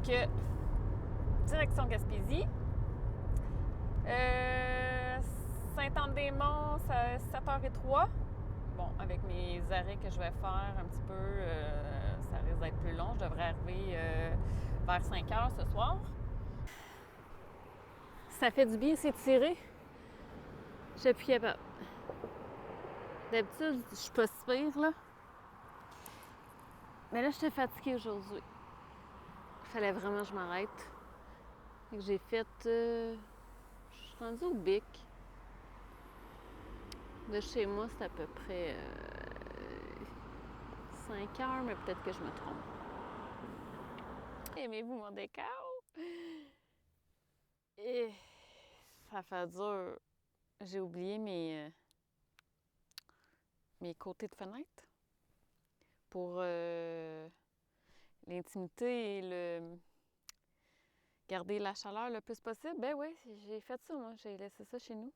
direction Gaspésie. Sainte-Anne-des-Monts, c'est 7h03. Bon, avec mes arrêts que je vais faire un petit peu, ça risque d'être plus long. Je devrais arriver vers 5h ce soir. Ça fait du bien s'étirer. Je suis plus capable. D'habitude, je suis pas si pire, là. Mais là, j'étais fatiguée aujourd'hui. Il fallait vraiment que je m'arrête. Fait que j'ai fait... je suis rendue au Bic. De chez moi, c'est à peu près 5 heures, mais peut-être que je me trompe. Aimez-vous mon décor? Et ça fait dur. J'ai oublié mes côtés de fenêtre pour l'intimité et le garder la chaleur le plus possible. Ben oui, j'ai fait ça, moi. J'ai laissé ça chez nous.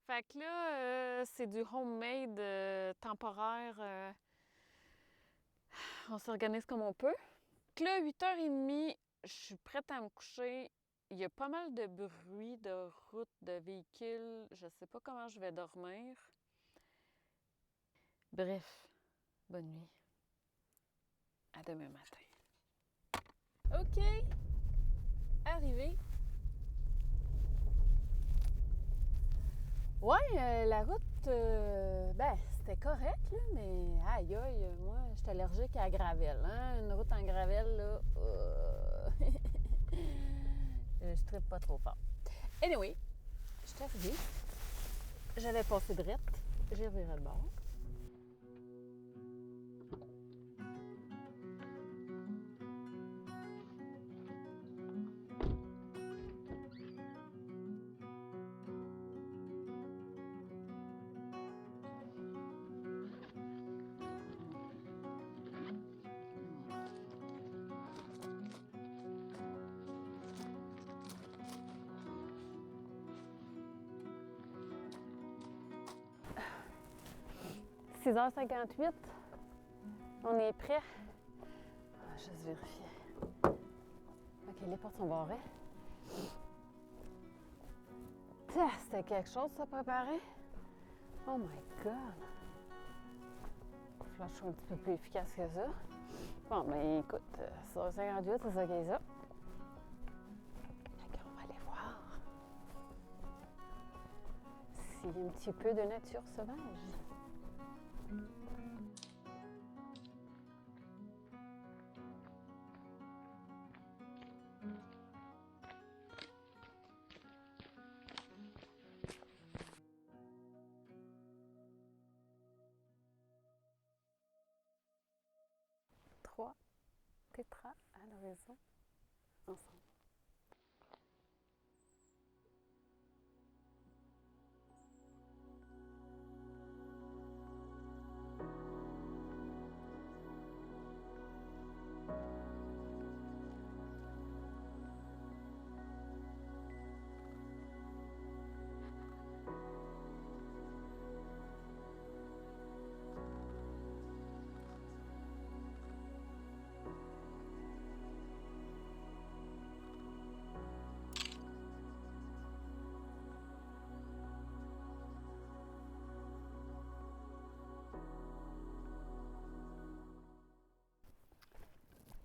Fait que là, c'est du homemade temporaire. On s'organise comme on peut. Donc là, 8h30, je suis prête à me coucher. Il y a pas mal de bruit de route, de véhicules. Je sais pas comment je vais dormir. Bref, bonne nuit. À demain matin. OK. Arrivé. Ouais, la route, c'était correct, là, mais aïe aïe, moi, je suis allergique à la gravelle, hein? Une route en gravelle, là, je trippe pas trop fort. Anyway, je suis arrivée. J'avais passé drette. J'ai reviré le bord. « 6h58. On est prêt. On va juste vérifier. OK, les portes sont barrées. C'était quelque chose, ça, préparer. Oh my God! Il faut que je sois un petit peu plus efficace que ça. Bon, ben écoute, 6h58, c'est ça qui est ça. Fait qu'on va aller voir s'il y a un petit peu de nature sauvage. Trois tétras à l'horizon ensemble.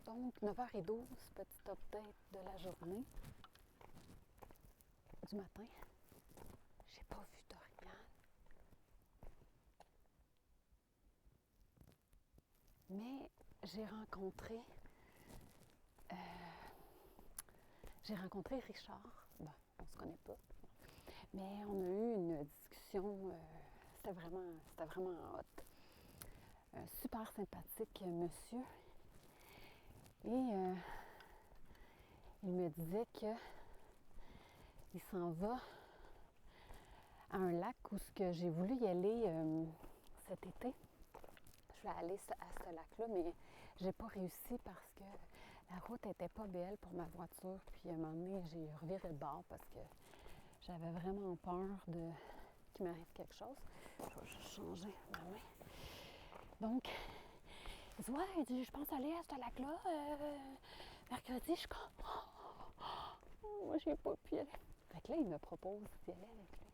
Donc, 9h12, petit update de la journée. Du matin. J'ai pas vu d'orignal. Mais j'ai rencontré Richard. Bon, on se connaît pas. Mais on a eu une discussion. C'était vraiment hot. Un super sympathique monsieur. Et il me disait que il s'en va à un lac où j'ai voulu y aller cet été. Je vais aller à ce lac-là, mais j'ai pas réussi parce que la route était pas belle pour ma voiture. Puis à un moment donné, j'ai reviré le bord parce que j'avais vraiment peur qu'il m'arrive quelque chose. Je vais juste changer ma main. Donc, il dit, ouais, je pense aller à ce lac-là. Mercredi, je suis comme, moi, j'ai pas pu y aller. Fait que là, il me propose d'y aller avec lui.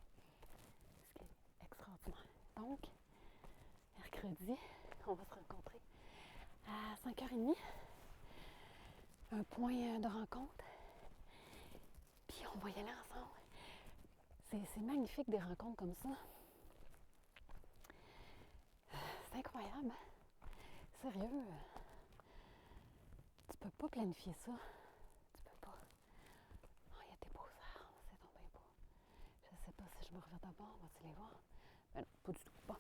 Ce qui est extraordinaire. Donc, mercredi, on va se rencontrer à 5h30. Un point de rencontre. Puis on va y aller ensemble. C'est magnifique des rencontres comme ça. C'est incroyable. Hein? Sérieux. Tu peux pas planifier ça. Tu peux pas. Oh, il y a des beaux arbres. C'est donc bien beau. Je sais pas si je me reviens d'abord. Va-tu les voir? Ben non, pas du tout. Bon.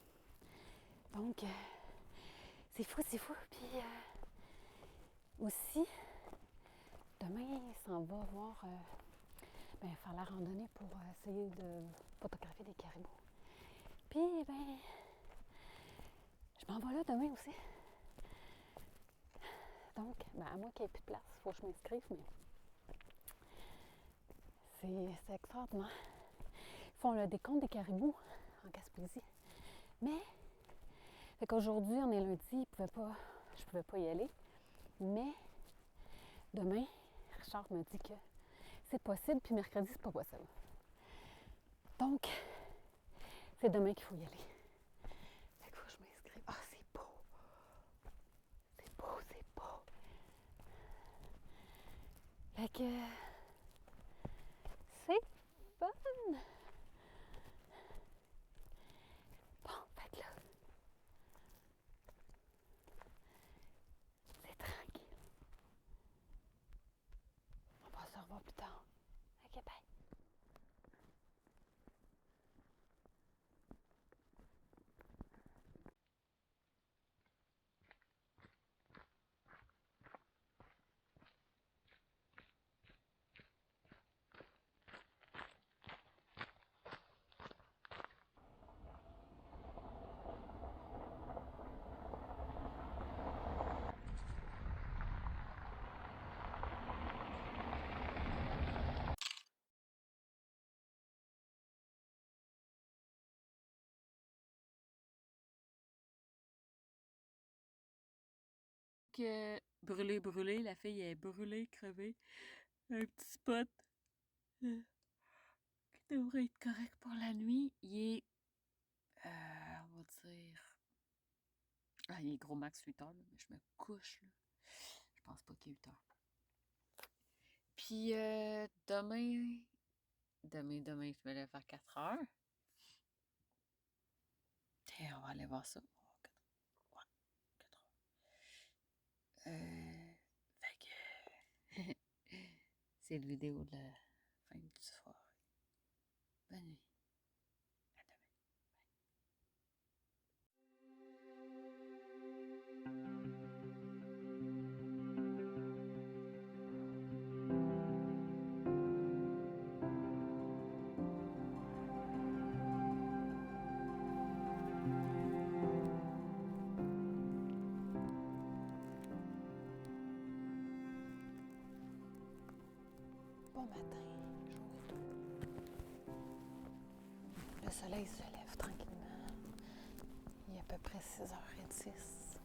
Donc, c'est fou, c'est fou. Puis aussi, demain, il s'en va voir, faire la randonnée pour essayer de photographier des caribous. Puis, je m'en vais là demain aussi. Donc, à moi qu'il n'y ait plus de place, il faut que je m'inscrive, mais c'est extraordinaire. Ils font le décompte des caribous en Gaspésie. Mais, fait qu'aujourd'hui, on est lundi, je ne pouvais pas y aller. Mais, demain, Richard me dit que c'est possible, puis mercredi, c'est pas possible. Donc, c'est demain qu'il faut y aller. Fait qu'il faut que je m'inscrive. Ah, c'est beau! C'est beau, c'est beau! Fait que c'est fun! Bon, fait que là, c'est tranquille. On va se revoir plus tard. Ok, bye! Brûlé, la fille est brûlée, crevée. Un petit spot qui devrait être correct pour la nuit. Il est, on va dire, il est gros max 8 heures, là, mais je me couche, là. Je pense pas qu'il est 8 heures. Puis demain, je me lève à 4 heures. Et on va aller voir ça. Ouais, 4 heures. Fait que c'est le vidéo de la fin du soir. Bonne nuit. À demain. Bon matin, jour et tout. Le soleil se lève tranquillement. Il est à peu près 6h10.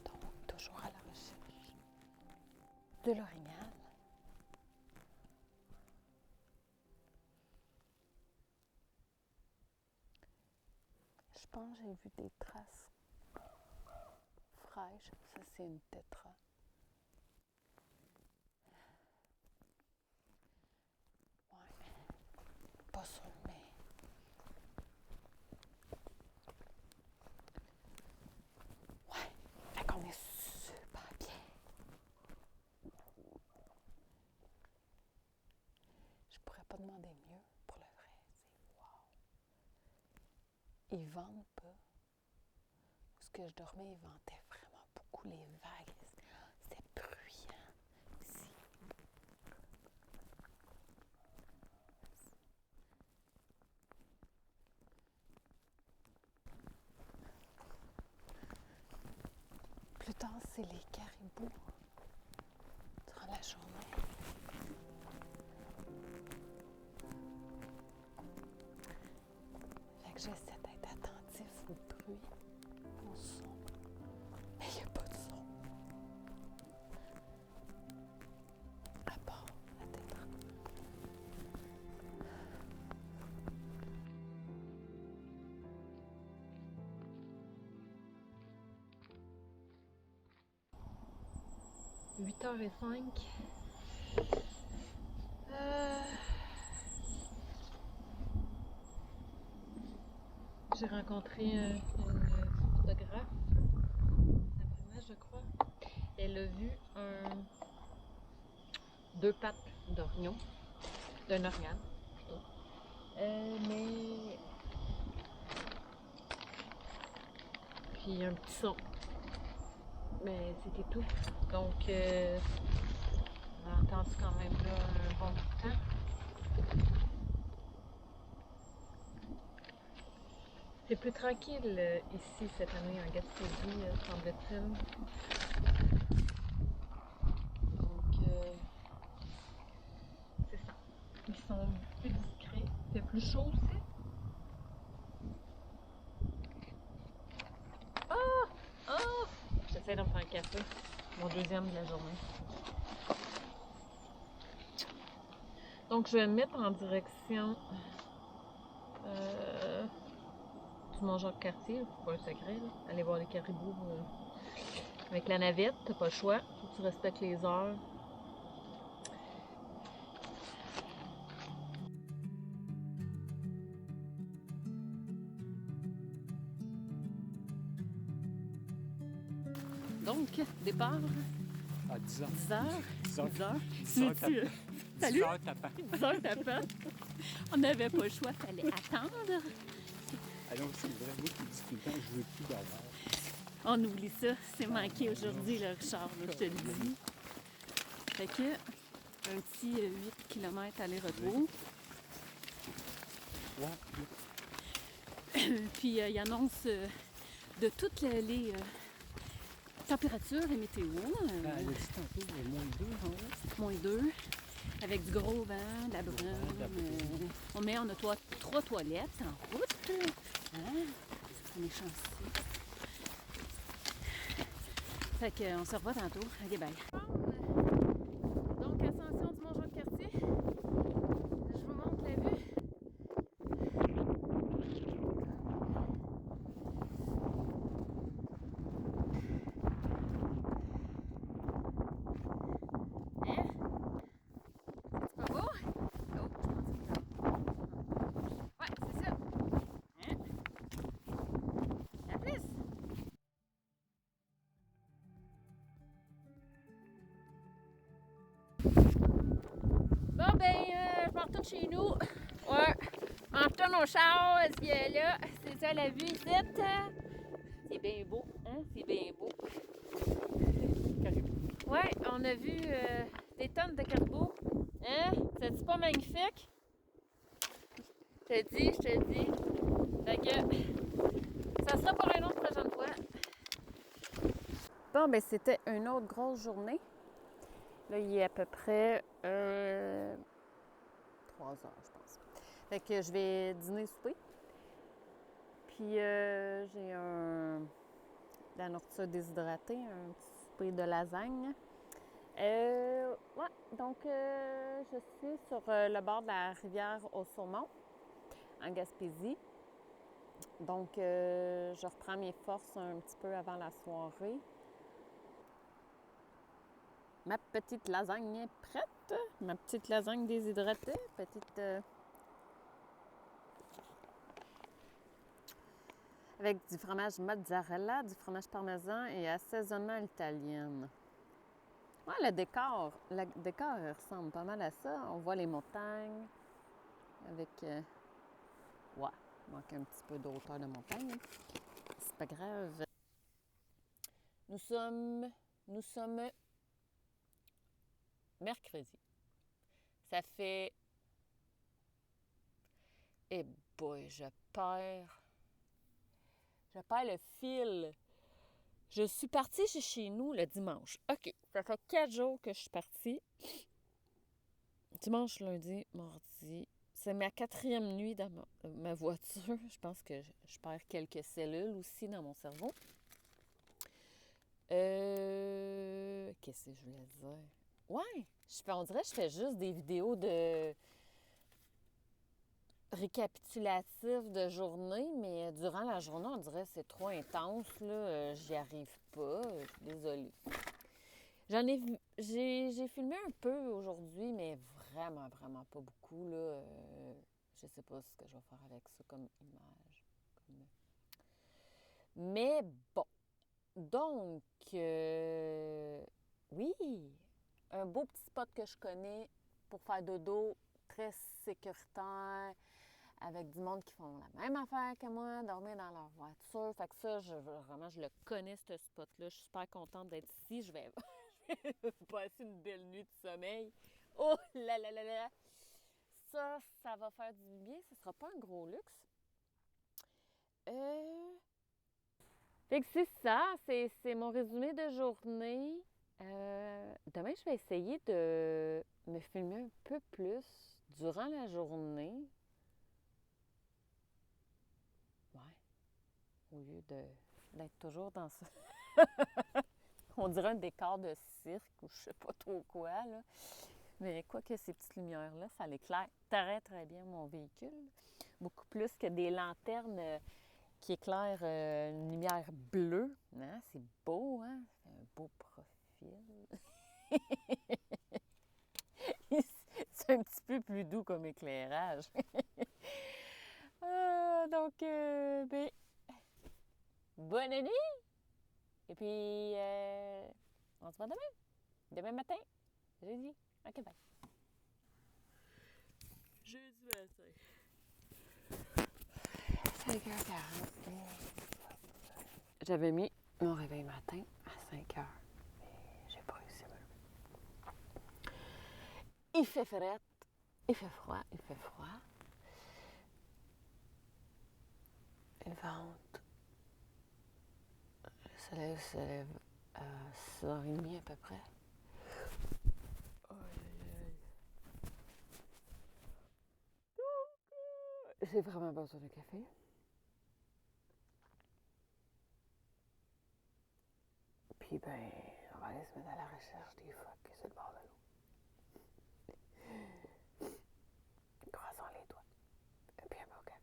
Donc, toujours à la recherche de l'orignal. Je pense que j'ai vu des traces fraîches. Ça, c'est une tétra. Ouais. Pas sûr, mais... Ouais. Fait qu'on est super bien. Je pourrais pas demander mieux, pour le vrai. C'est wow. Ils vendent pas. Où ce que je dormais, ils vendaient vraiment beaucoup les vagues. C'était bruyant ici. Plus tard, c'est les caribous durant la journée. Fait que j'essaie d'être attentif au bruit, au son. Mais il n'y a pas de son. 8h05. J'ai rencontré une photographe, Sabrina, je crois. Elle a vu deux pattes d'orignal, d'un organe plutôt. Puis un petit son. Mais c'était tout. Donc, on a entendu quand même là un bon bout de temps. C'est plus tranquille ici cette année en Gaspésie, semble-t-il. Donc, c'est ça. Ils sont plus discrets. Il fait plus chaud aussi. J'essaie de me faire un café. Mon deuxième de la journée. Donc, je vais me mettre en direction du Mont-Jacques-Cartier. C'est pas un secret, là. Aller voir les caribous avec la navette. T'as pas le choix. Faut que tu respectes les heures. Donc, départ À 10 heures. 10 heures. 10 heures. 10 heures. 10 heures tapant. Salut. 10 heures tapant. 10 heures tapant. On n'avait pas le choix, fallait attendre. Alors, c'est vrai, moi qui dis tout le temps, je veux plus d'avoir. On oublie ça, c'est manqué aujourd'hui, le Richard, là, je te le dis. Fait que, un petit 8 km aller-retour. Ouais. Puis, il annonce de toutes les températures et météo. Elle a dit tantôt, moins 2 en haut. -2, avec du gros vent, de la brume. On a trois toilettes en route. Hein? On est chanceux. Fait qu'on se revoit tantôt. Ok, bye. Donc, ascension du Mont-Jacques-Cartier. Je vous montre la vue. Hein? C'est pas beau? Oh, je pense que c'est là. Ouais, c'est ça. Hein? À plus! Bon, je m'en retourne chez nous. Ouais. On retourne au char, ce qui est là. C'est ça la vue ici. C'est bien beau, hein? C'est bien beau. Caribou. Ouais, on a vu des tonnes de caribous. Hein? C'est-tu pas magnifique? Je te dis. Fait que ça sera pour une autre prochaine fois. Bon, ben c'était une autre grosse journée. Là, il est à peu près 3 heures, je pense. Fait que je vais dîner, souper. Puis j'ai de la nourriture déshydratée, un petit souper de lasagne. Ouais, donc je suis sur le bord de la rivière au Saumon, en Gaspésie. Donc, je reprends mes forces un petit peu avant la soirée. Ma petite lasagne est prête. Ma petite lasagne déshydratée. Avec du fromage mozzarella, du fromage parmesan et assaisonnement à l'italienne. Ouais, le décor ressemble pas mal à ça. On voit les montagnes avec... Ouais, il manque un petit peu de hauteur de montagne. C'est pas grave. Nous sommes mercredi. Ça fait... Eh boy, je perds le fil. Je suis partie chez nous le dimanche. OK, ça fait 4 jours que je suis partie. Dimanche, lundi, mardi. C'est ma 4e nuit dans ma voiture. Je pense que je perds quelques cellules aussi dans mon cerveau. Qu'est-ce que je voulais dire? Ouais, on dirait que je fais juste des vidéos de récapitulatif de journée, mais durant la journée, on dirait que c'est trop intense, là. J'y arrive pas. Je suis désolée. J'ai filmé un peu aujourd'hui, mais vraiment, vraiment pas beaucoup, là. Je sais pas ce que je vais faire avec ça comme image. Mais bon. Donc, oui, un beau petit spot que je connais pour faire dodo, très sécuritaire, avec du monde qui font la même affaire que moi, dormir dans leur voiture. Fait que ça, vraiment, je le connais, ce spot-là. Je suis super contente d'être ici. Je vais passer une belle nuit de sommeil. Oh là là là là! Ça va faire du bien. Ce sera pas un gros luxe. Fait que c'est ça, c'est mon résumé de journée. Demain, je vais essayer de me filmer un peu plus durant la journée. Ouais, au lieu d'être toujours dans ça. On dirait un décor de cirque ou je sais pas trop quoi, là. Mais quoi que ces petites lumières-là, ça l'éclaire très, très bien mon véhicule. Beaucoup plus que des lanternes qui éclairent une lumière bleue. Hein? C'est beau, hein? Ça fait un beau profil. C'est un petit peu plus doux comme éclairage. Donc, ben, bonne nuit! Et puis, on se voit demain. Demain matin. Jeudi. OK, bye. Jeudi matin. 5h40. J'avais mis mon réveil matin à 5h. Mais j'ai pas réussi à me lever. Il fait fret. Il fait froid. Il fait froid. Le ventre. Le soleil se lève à 6h30 à peu près. J'ai vraiment besoin de café. Puis ben, on va aller se mettre à la recherche des phoques sur le bord de l'eau. Croisons les doigts. Et puis un bon café.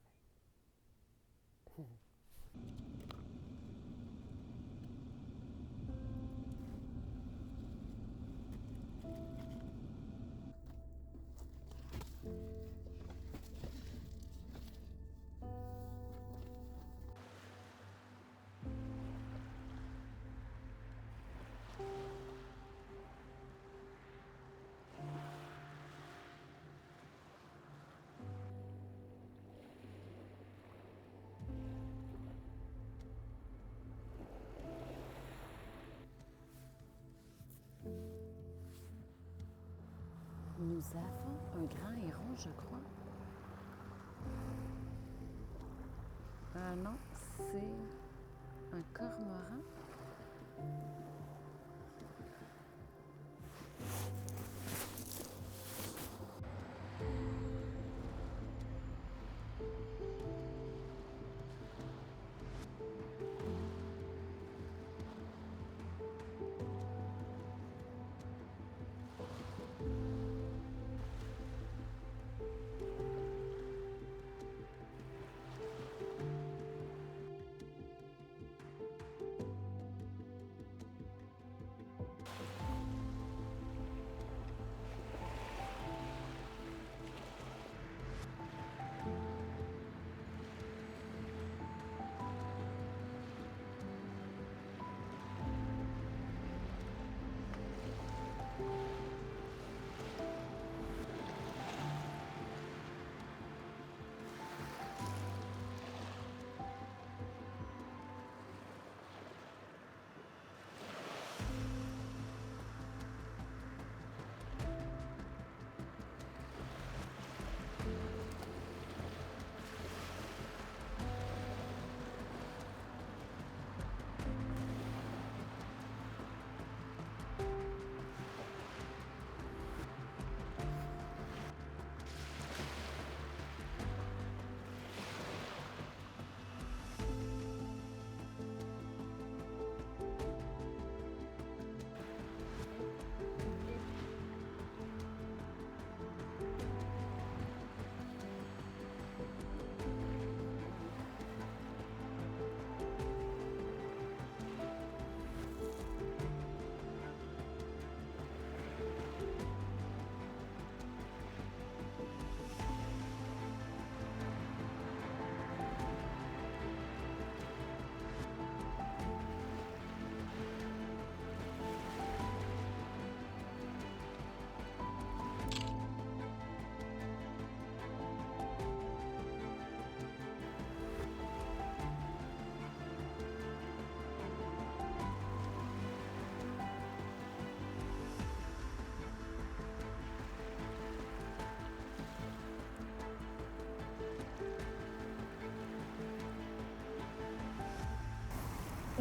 Nous avons un grand héron, je crois. Ah non, c'est un cormoran.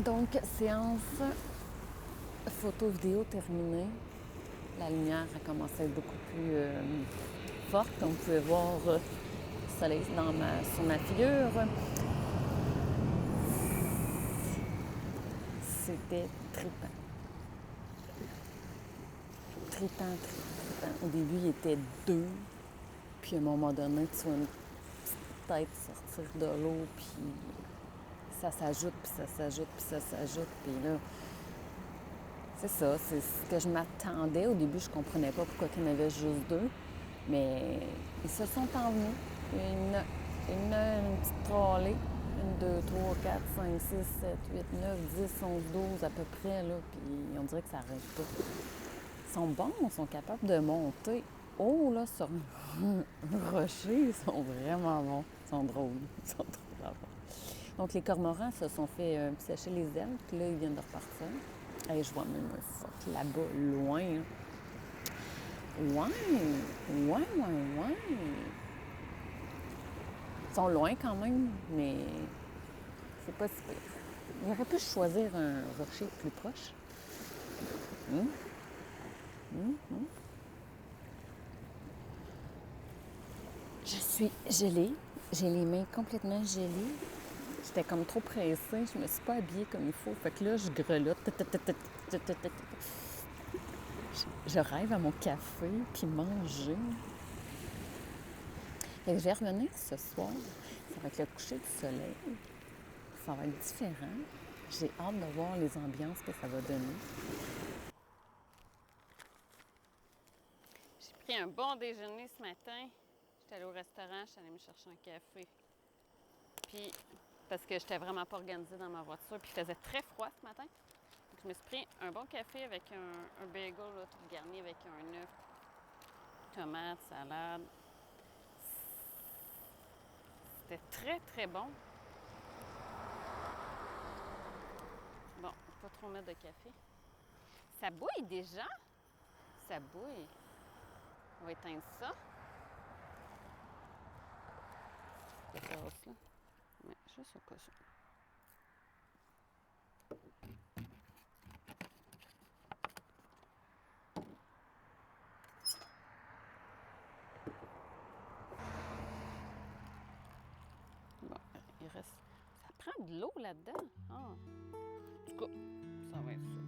Donc, séance photo-vidéo terminée. La lumière a commencé à être beaucoup plus forte. On pouvait voir le soleil sur ma figure. C'était trippant. Trippant. Au début, il était 2. Puis à un moment donné, tu vois une petite tête sortir de l'eau. Puis ça s'ajoute. Puis là, c'est ça. C'est ce que je m'attendais. Au début, je comprenais pas pourquoi il y en avait juste 2. Mais ils se sont envenus. Une petite trolley. 1, 2, 3, 4, 5, 6, 7, 8, 9, 10, 11, 12 à peu près. Là, puis on dirait que ça n'arrête pas. Ils sont bons, ils sont capables de monter haut là, sur un rocher. Ils sont vraiment bons. Ils sont drôles. Ils sont trop drôles. Donc les cormorans se sont fait sécher les ailes. Puis là, ils viennent de repartir. Hey, je vois même un phoque là-bas, loin. Là. Ouais. Ils sont loin quand même, mais c'est pas si pire. Il aurait pu choisir un rocher plus proche. Je suis gelée. J'ai les mains complètement gelées. J'étais comme trop pressée. Je me suis pas habillée comme il faut. Fait que là, je grelotte. Je rêve à mon café puis manger. Fait que je vais revenir ce soir. Ça va être le coucher du soleil. Ça va être différent. J'ai hâte de voir les ambiances que ça va donner. J'ai pris un bon déjeuner ce matin. J'étais allée au restaurant, j'étais allée me chercher un café. Puis, parce que j'étais vraiment pas organisée dans ma voiture, puis il faisait très froid ce matin. Donc, je me suis pris un bon café avec un bagel, là, tout garni avec un œuf, tomate, salade. C'était très bon. Bon, pas trop mettre de café. Ça bouille déjà? Ça bouille. On va éteindre ça. Le gaz, là. Mais juste au cas où. Bon, il reste... Ça prend de l'eau là-dedans. Ah. En tout cas, ça va être ça.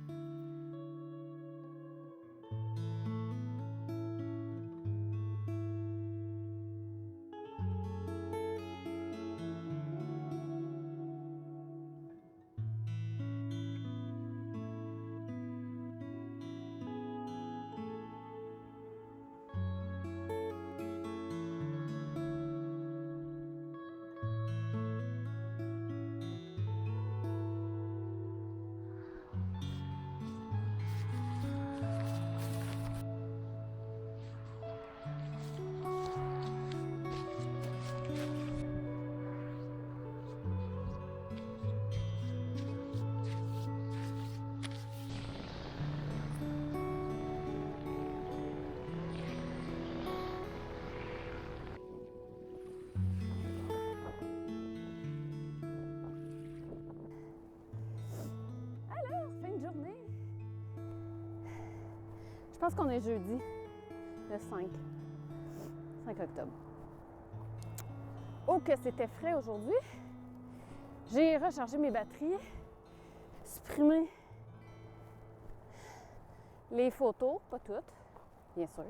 Je pense qu'on est jeudi, le 5 octobre. Oh, que c'était frais aujourd'hui! J'ai rechargé mes batteries, supprimé les photos, pas toutes, bien sûr.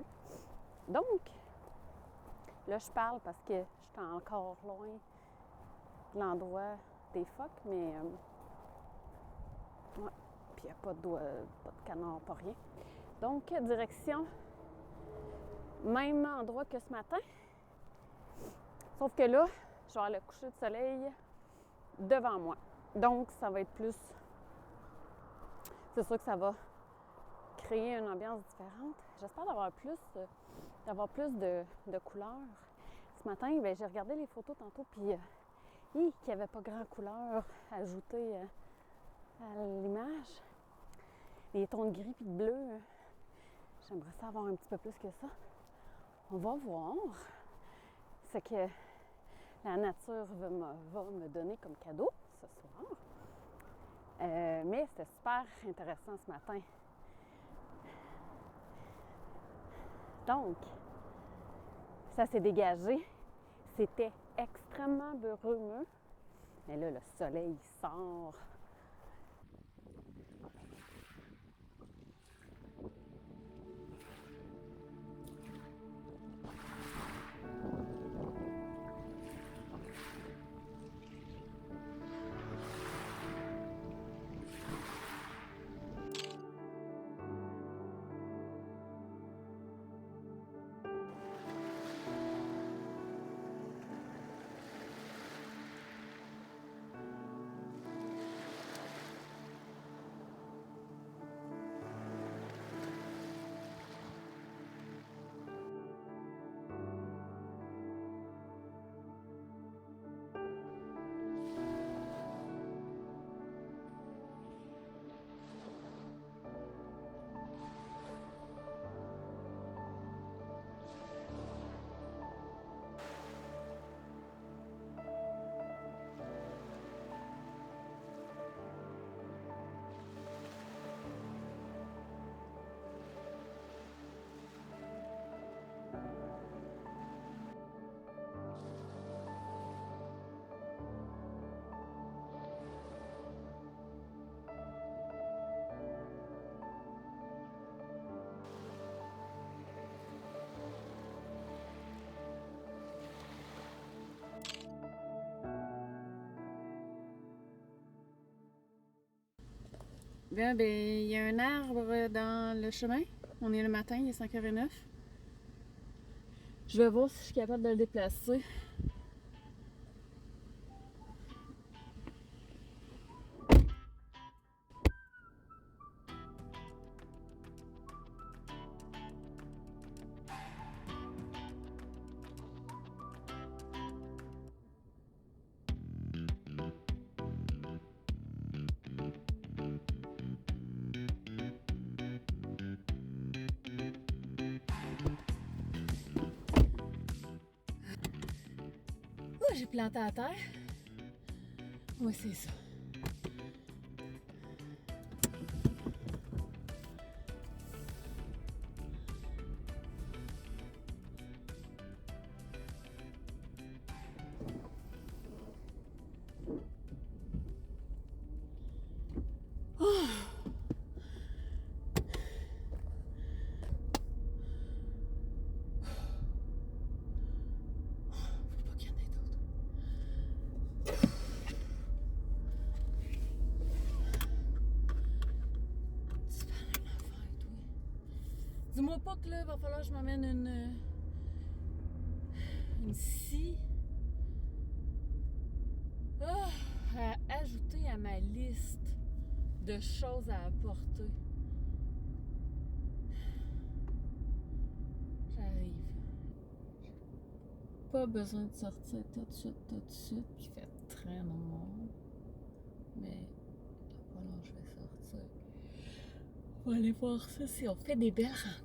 Donc, là, je parle parce que je suis encore loin de l'endroit des phoques, mais ouais, puis il n'y a pas de canard, pas rien. Donc, direction, même endroit que ce matin. Sauf que là, je vais avoir le coucher de soleil devant moi. Donc, ça va être plus... C'est sûr que ça va créer une ambiance différente. J'espère d'avoir plus de couleurs. Ce matin, bien, j'ai regardé les photos tantôt, puis qu'il n'y avait pas grand couleur ajoutée à l'image. Les tons de gris et de bleu, j'aimerais ça avoir un petit peu plus que ça. On va voir ce que la nature va me donner comme cadeau ce soir. Mais c'était super intéressant ce matin. Donc, ça s'est dégagé. C'était extrêmement brumeux. Mais là, le soleil sort. Bien, ben, il y a un arbre dans le chemin. On est le matin, il est 5h09. Je vais voir si je suis capable de le déplacer. Oh, j'ai planté à terre. Oui, c'est ça. Faut pas qu'il y en ait d'autres. Tu parles d'une affaire, toi. Dis-moi pas que là, va falloir que je m'amène une scie. À ajouter à ma liste de choses à apporter. J'arrive. Pas besoin de sortir tout de suite, tout de suite. Il fait très noir. Mais voilà, je vais sortir. On va aller voir ça si on fait des belles rencontres.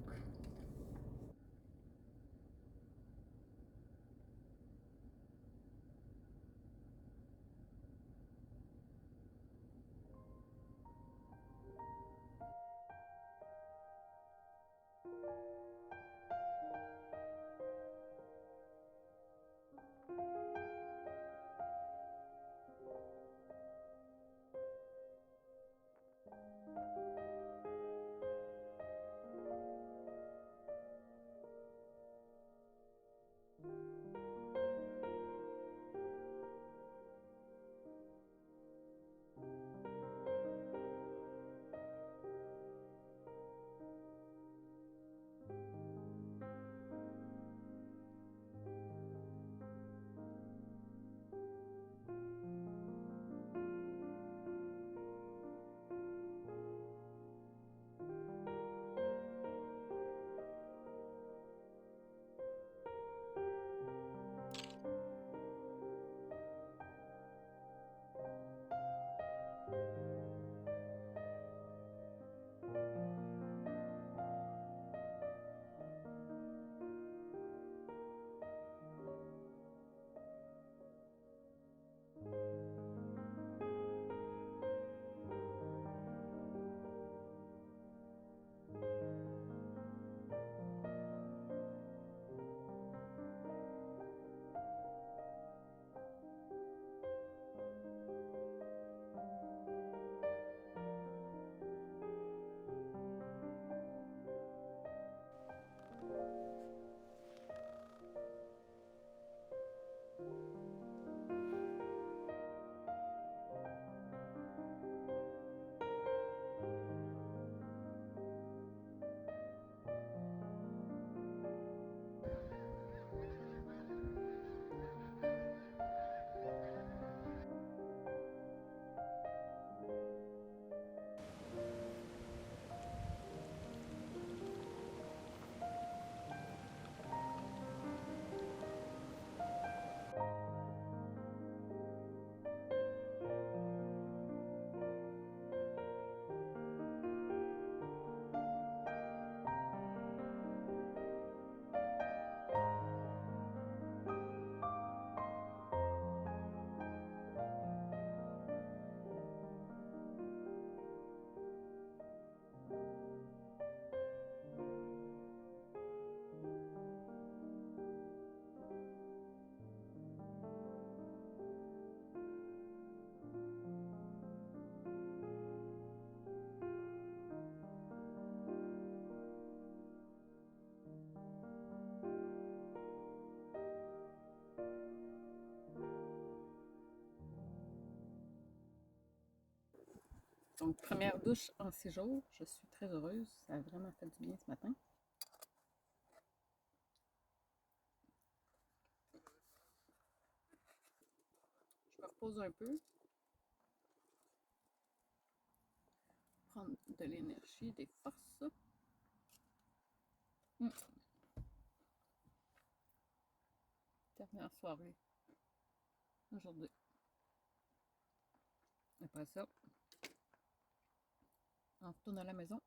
Donc, première douche en 6 jours. Je suis très heureuse. Ça a vraiment fait du bien ce matin. Je me repose un peu. Prendre de l'énergie, des forces. Dernière soirée aujourd'hui. Après ça, on retourne à la maison.